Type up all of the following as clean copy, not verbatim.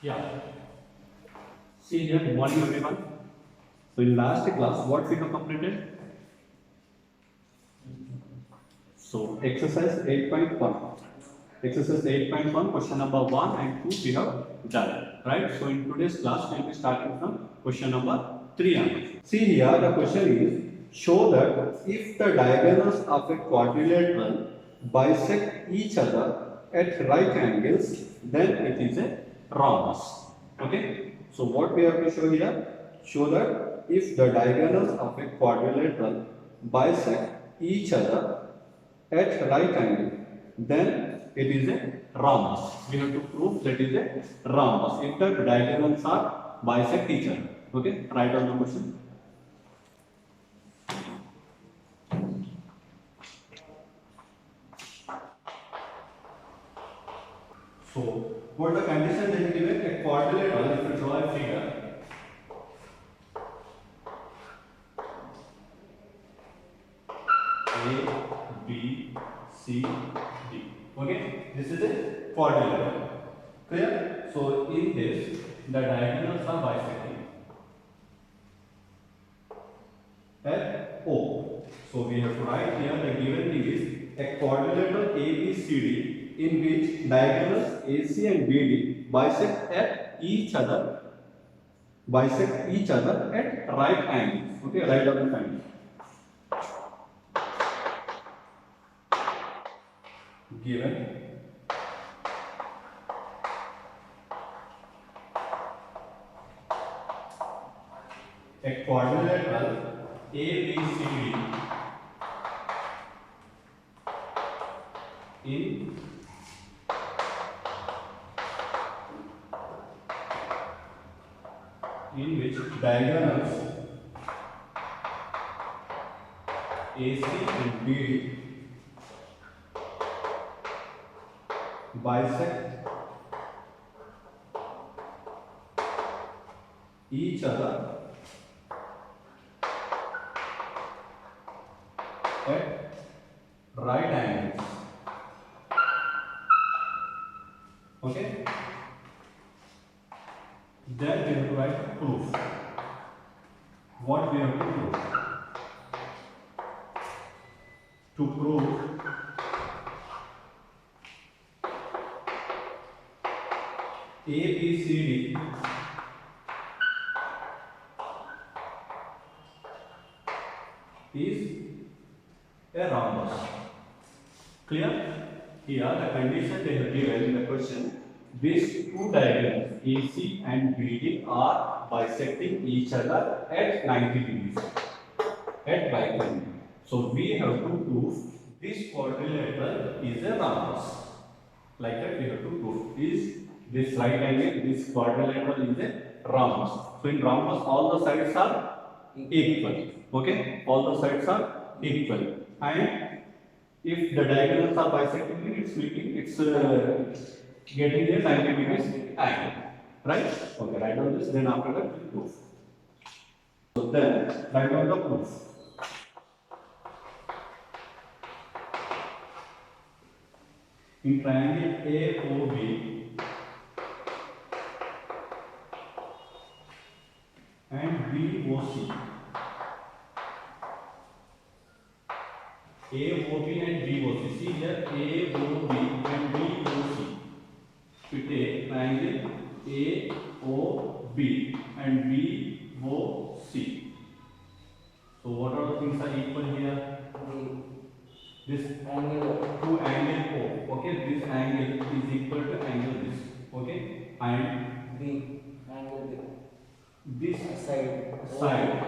Yeah. See here, good morning everyone. So in last class, what we have completed? So exercise 8.1. Exercise 8.1, question number 1 and 2 we have done. Right? So in today's class, we will be starting from question number 3 onwards. See here, the question is, show that if the diagonals of a quadrilateral bisect each other at right angles, then it is a rhombus. Okay? So what we have to show here? Show that if the diagonals of a quadrilateral bisect each other at right angle, then it is a rhombus. We have to prove that it is a rhombus if the diagonals are bisect each other. Okay, write down the question. So, what the condition they given? A quadrilateral. If you draw a figure, A, B, C, D. Okay, this is a quadrilateral. Clear? So in this, the diagonals are bisecting at O. So we have to write here the given thing is a quadrilateral ABCD in which diagonals AC and BD bisect each other at right angles. Okay, write down the angle. Given a quadrilateral ABCD in which diagonals AC and BD bisect each other at right angles. Okay? Then we have to write proof. What we have to prove? To prove ABCD is a rhombus. Clear? Here the condition they have given in the question. These two diagonals AC and BD are bisecting each other at 90 degrees. At right angle. So we have to prove this quadrilateral is a rhombus. Like that we have to prove. Is this right angle, this quadrilateral is a rhombus. So in rhombus all the sides are equal. Okay? All the sides are equal. And if the diagonals are bisecting, it's getting a 90 degrees angle. Right? Okay, write down this, then after that we prove. So then write down the proof. In triangle AOB and BOC, AOB and BOC. See here, AOB and BOC. We take triangle AOB and BOC. So what are the things are equal here? This angle to angle O. Okay, this angle is equal to angle this. Okay, and B angle B. this Side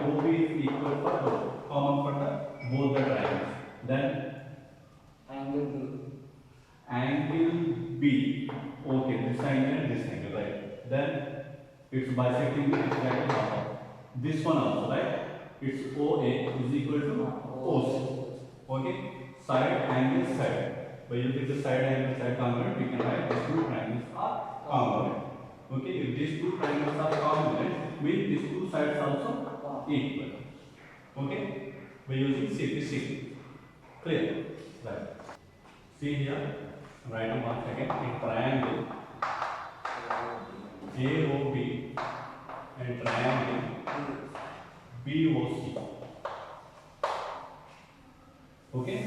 OB is equal for common for both the triangles. Then angle B. angle B. Okay, this angle and this angle, right? Then it's bisecting the exact half. This one also, right? It's OA is equal to OC. Okay, side angle side. By using the side angle side congruent, we can write these two triangles are congruent. Okay, if these two triangles are congruent, means these two sides also equal. Okay, by using CPC. Clear? Right. See here, write a mark again in triangle AOB and triangle BOC. Okay,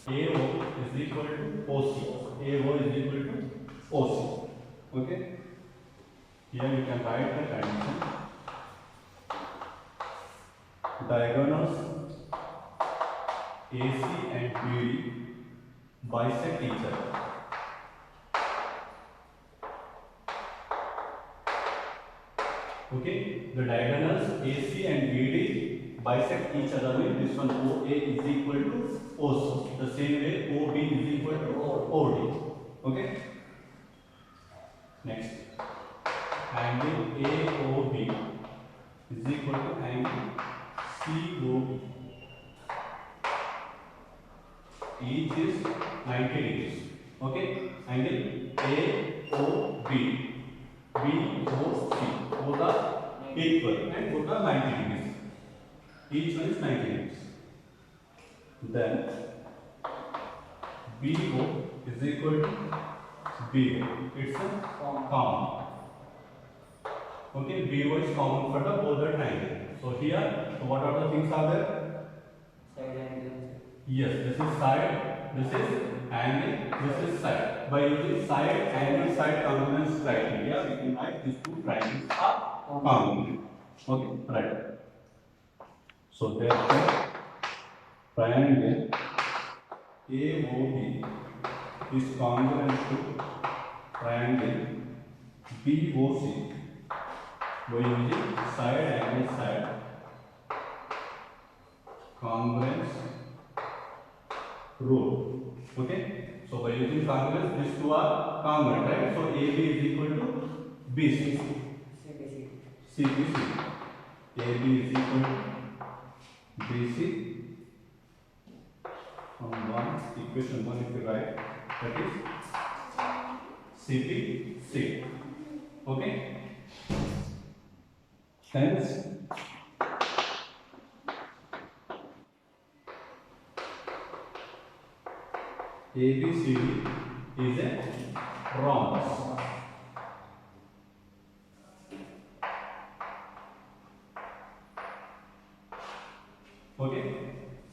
AO is equal to OC. AO is equal to OC. Okay, here you can write the condition. Diagonals AC and BD bisect each other. Okay, the diagonals AC and BD bisect each other means this one OA is equal to OC. The same way OB is equal to OD. Okay. Next, angle AOB is equal to angle COB. Each is 90 degrees. Okay, angle AOB, BOC, both are equal and both are 90 degrees. Each one is 90 degrees. Then BO is equal to BO. It's a common. Okay, BO is common for the both the triangle. So here, what are the things are there? Side angle. Yes, this is side, this is angle, this is side. By using side, angle, side congruence criteria, we can write these two triangles are congruent. Okay, right. So therefore, triangle AOB is congruent to triangle BOC by using side, angle, side congruence rule. Okay, so by using congruence, these two are congruent, right? So AB is equal to BC. CBC. AB is equal to BC. From one equation one, if you write, that is CBC. Okay. Hence, ABCD is a rhombus. Okay.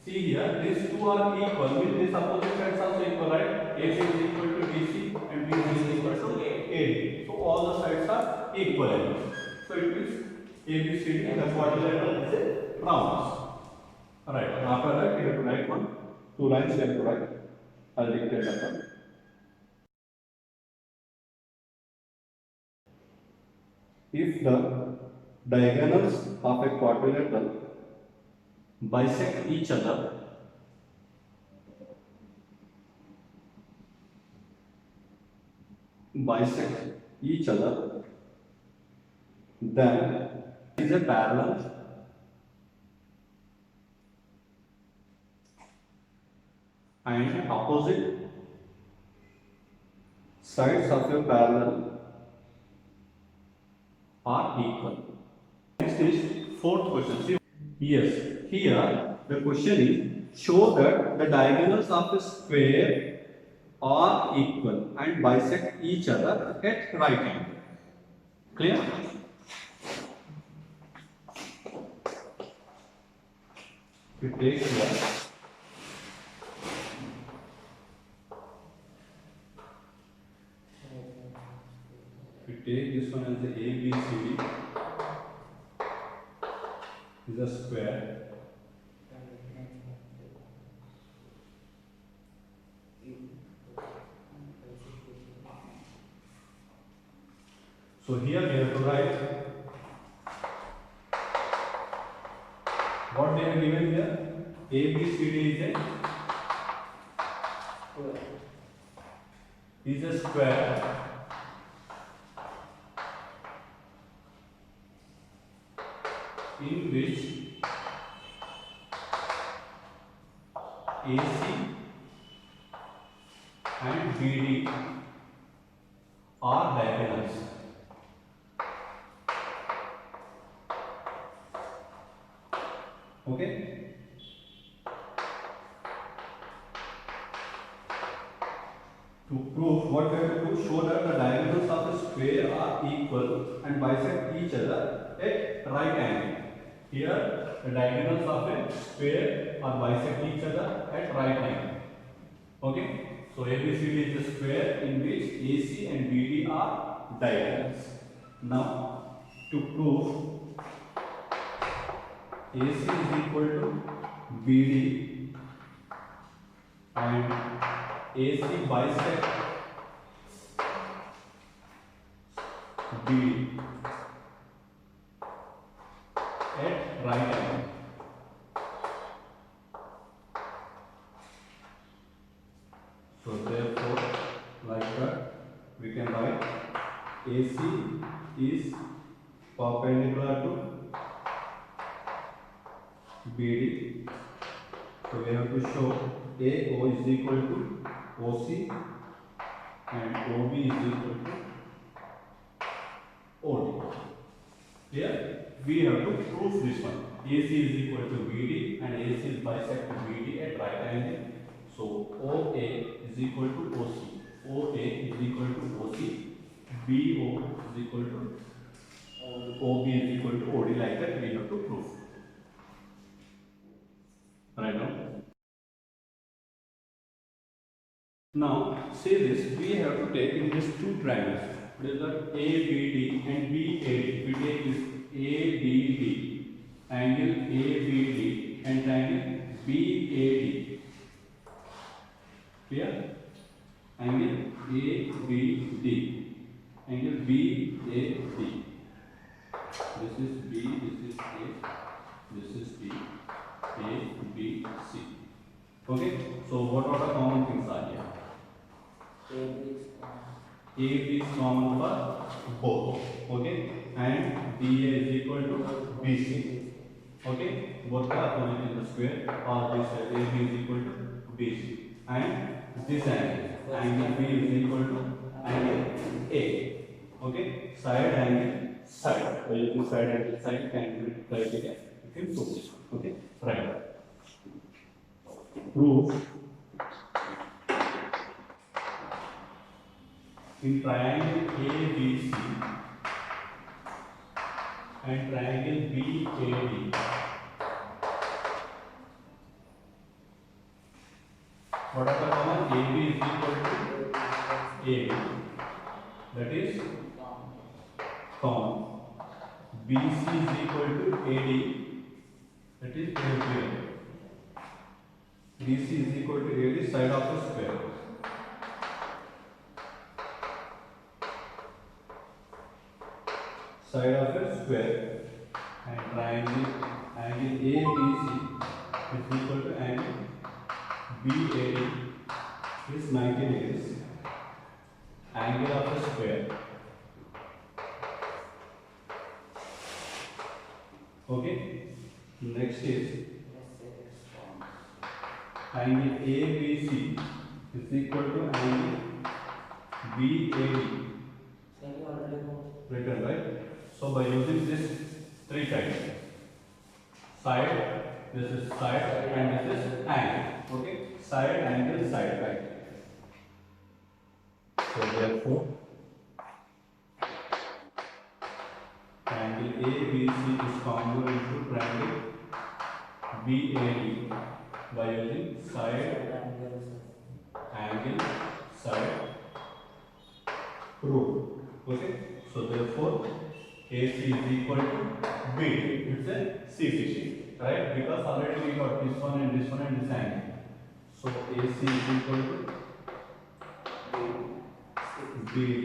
See here, these two are equal. Means these opposite sides also equal, right? AC is equal to DC and BC is equal to AD. So all the sides are equal. So it means ABCD the quadrilateral is a rhombus. Alright. After that, you have to write two lines. You have to write. I'll dictate that one. If the diagonals of a quadrilateral bisect each other, then is a parallel and opposite sides of a parallel are equal. Next is fourth question. See, yes, here the question is show that the diagonals of a square are equal and bisect each other at right angle. Clear? We take here. We take this one as the ABCD is a square. So here we have to write what they have given here. ABCD is a square in which AC and BD are diagonals. Okay. To prove what we have to do, show that the diagonals of the square are equal and bisect each other at right angle. Here, the diagonals of a square are bisect each other at right angle. Okay? So ABCD is a square in which AC and BD are diagonals. Now, to prove AC is equal to BD and AC bisect BD at right angle. So therefore, like that, we can write AC is perpendicular to BD. So we have to show AO is equal to OC and OB is equal to OD. Here we have to prove this one. AC is equal to BD and AC is bisect to BD at right angle. So OA is equal to OC. OA is equal to OC. BO is equal to OB is equal to OD. Like that we have to prove. Right now. Now, say this, we have to take in these two triangles. What is that? ABD and BAD. We take this ABD, angle ABD and triangle BAD. Clear? Angle ABD, angle BAD. This is B, this is A, this is B, A, B, C. Okay? So, what are the common things are here? AB is common for both, okay, and BA is equal to BC, okay, both are opposite in the square, or this side AB is equal to BC, and this angle B is equal to angle A, okay, side angle side, by using side angle side calculate criteria, you can prove this one, okay, right. Prove in triangle ABC and triangle BAD, what are the common? AB is equal to AB, that is common. BC is equal to AD, that is clear. BC is equal to AD, side of the square. Side of a square, and triangle angle ABC is equal to angle BAD is 90 degrees. Angle of a square. Okay. Next is angle ABC is equal to angle BAD. Written, right? So by using this three types, side, this is side, and this is angle. Okay, side, angle, side, right? So therefore, angle ABC is congruent to triangle BAD by using side, angle, side rule. Okay, so therefore AC is equal to BD. It's a CCC, right? Because already we got this one and this angle. So AC is equal to BD.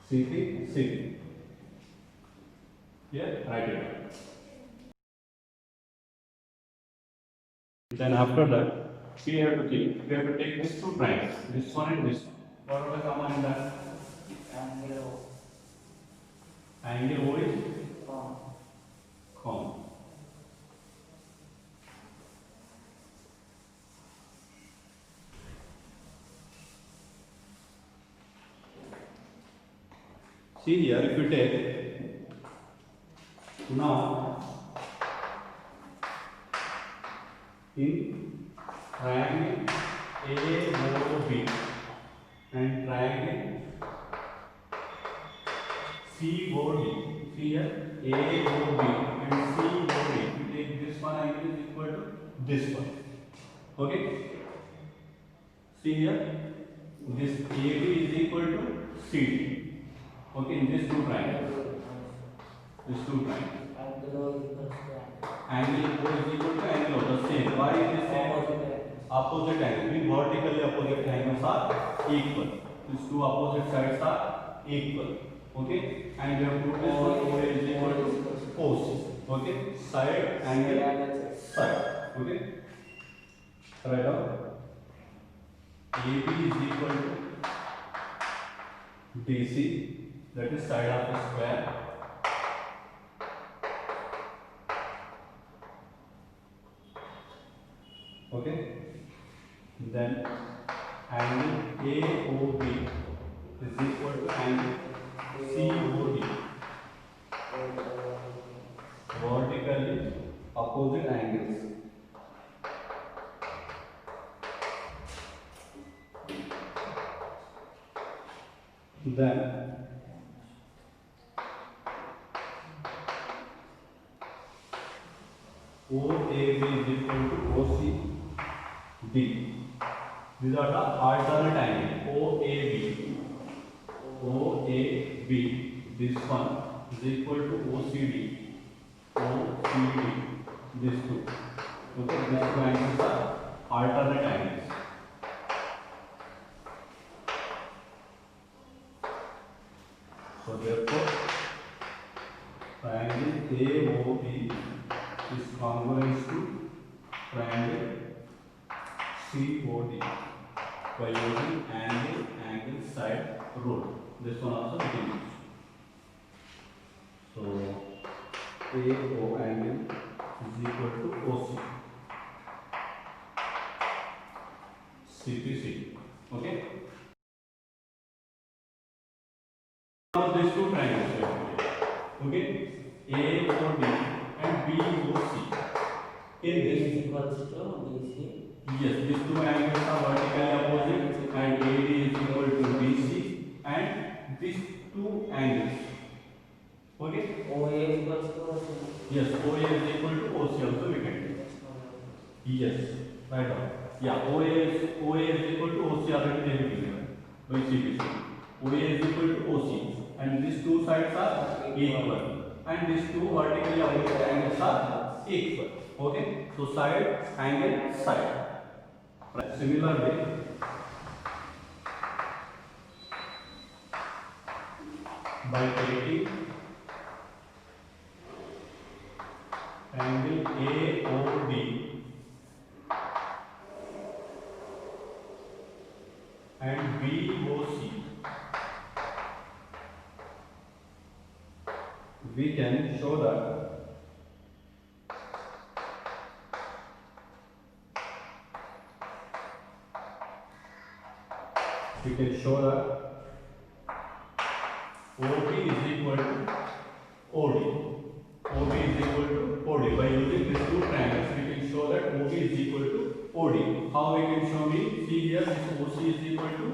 CP, CP. Yeah, write it. Then after that, we have to take these two triangles, this one and this one. What are the common in that? Angle O is common. See here, if you take now in triangle AOB and triangle COD. See here AOB and COD. We take this one angle is equal to this one. Okay. See here this AB is equal to CD. Okay, in these two triangles. These two triangles. Angle O is equal to angle O, the same. Why is the same? Opposite angle. Mean vertically opposite angles are equal. These two opposite sides are equal. Okay, and we have proved this one OA is equal to OC. Okay, side angle side. Okay, write down. AB is equal to DC, that is side of the square. Okay, then angle AOB is equal to angle COD, vertically opposite angles. Then OAB is equal to OCD. These are the alternate angle. OAB, this one is equal to OCD. These two. Okay, these two angles are alternate angles. So therefore, triangle AOB is congruent to triangle COD by using angle side rule. This one also we can use. So AO angle is equal to OC. CPC. Okay. Now these two triangles we have to take. Okay. AOB and BOC. In this, is equals to BC. yes, these two angles are vertically opposite, and AD is equal to BC, and these two angles. Okay. OA is equals to OC. Yes, OA is equal to OC also we can take. Yes, right now. Yeah, OA is equal to OC already they have given by CPC. OA is equal to OC, and these two sides are equal, and these two vertically opposite angles are equal. Okay, so side angle side. Right. Similarly, by taking angle AOB and BOC, we can show that OB is equal to OD. OB is equal to OD. By using these two triangles, we can show that OB is equal to OD. How we can show me? See here, this OC is equal to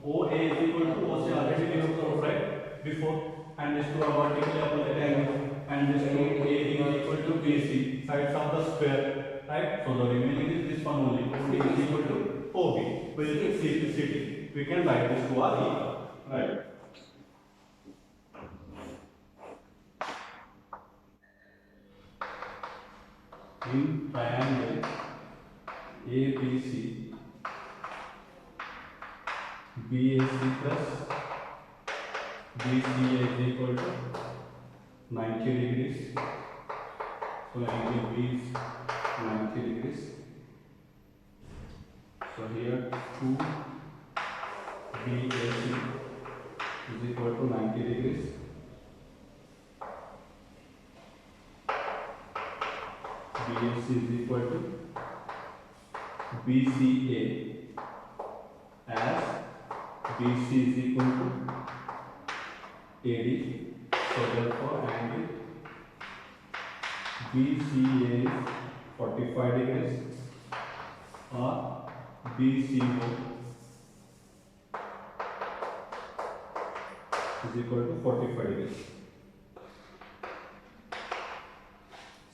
OA is equal to OC. Already we have proved right before. And these two are vertically opposite angles. And this two AD is equal to BC, sides of the square. Right? So the remaining is this one only. OD is equal to OB. By using CPCT, we can write these two are equal. Right? In triangle ABC, BAC plus BCA is equal to 90 degrees. So angle B is 90 degrees. So here 2 BAC is equal to 90 degrees. BAC is equal to BCA as BC is equal to AD. So therefore angle BCA is 45 degrees or BCO is equal to 45 degrees.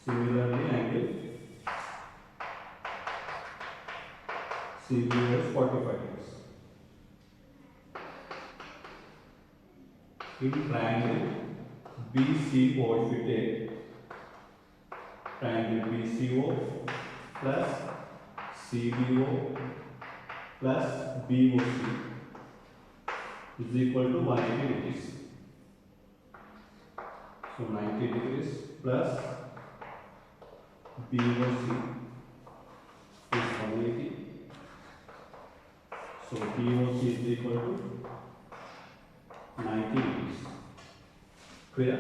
Similarly, angle CBO is 45 degrees. In triangle BCO, if we take triangle BCO plus CBO plus BOC is equal to 180 degrees. So 90 degrees plus BOC is 180. So BOC is equal to 90 degrees. Clear?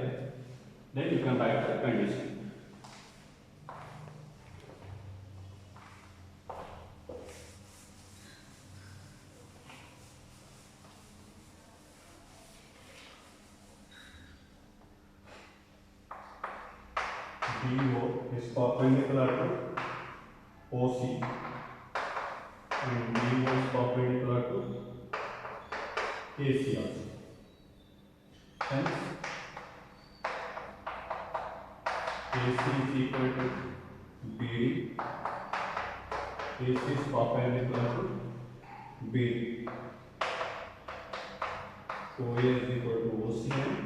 Then you can write the condition. BO is perpendicular to OC and BO is perpendicular to AC also. Hence, AC is equal to BD. AC is perpendicular to BD. OA is equal to OC and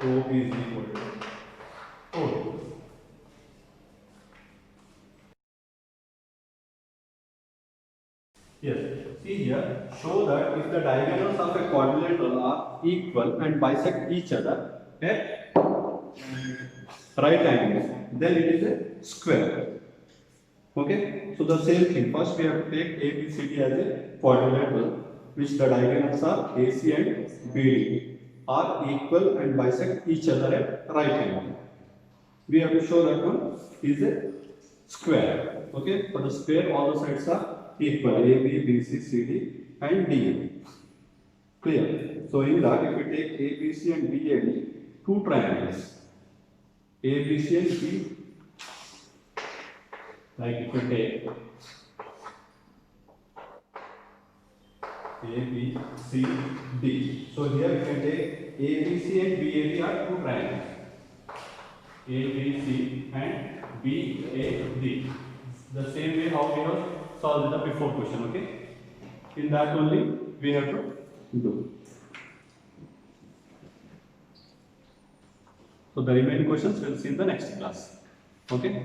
OB is equal to OD. Yes, see here, show that if the diagonals of a quadrilateral are equal and bisect each other at right angles, then it is a square. Okay, so the same thing, first we have to take ABCD as a quadrilateral, which the diagonals are AC and BD are equal and bisect each other at right angle. We have to show that one is a square. Okay, for the square all the sides are equal, AB, BC, CD and DA. Clear? So in that, if we take ABC and BAD, two triangles, ABC and B, like if we take A, B, C, D. So here we can take ABC and BAD are two triangles, A, B, C and B, A, D. The same way how we have solved the before question, okay? In that only we have to do. So the remaining questions we'll see in the next class. Okay?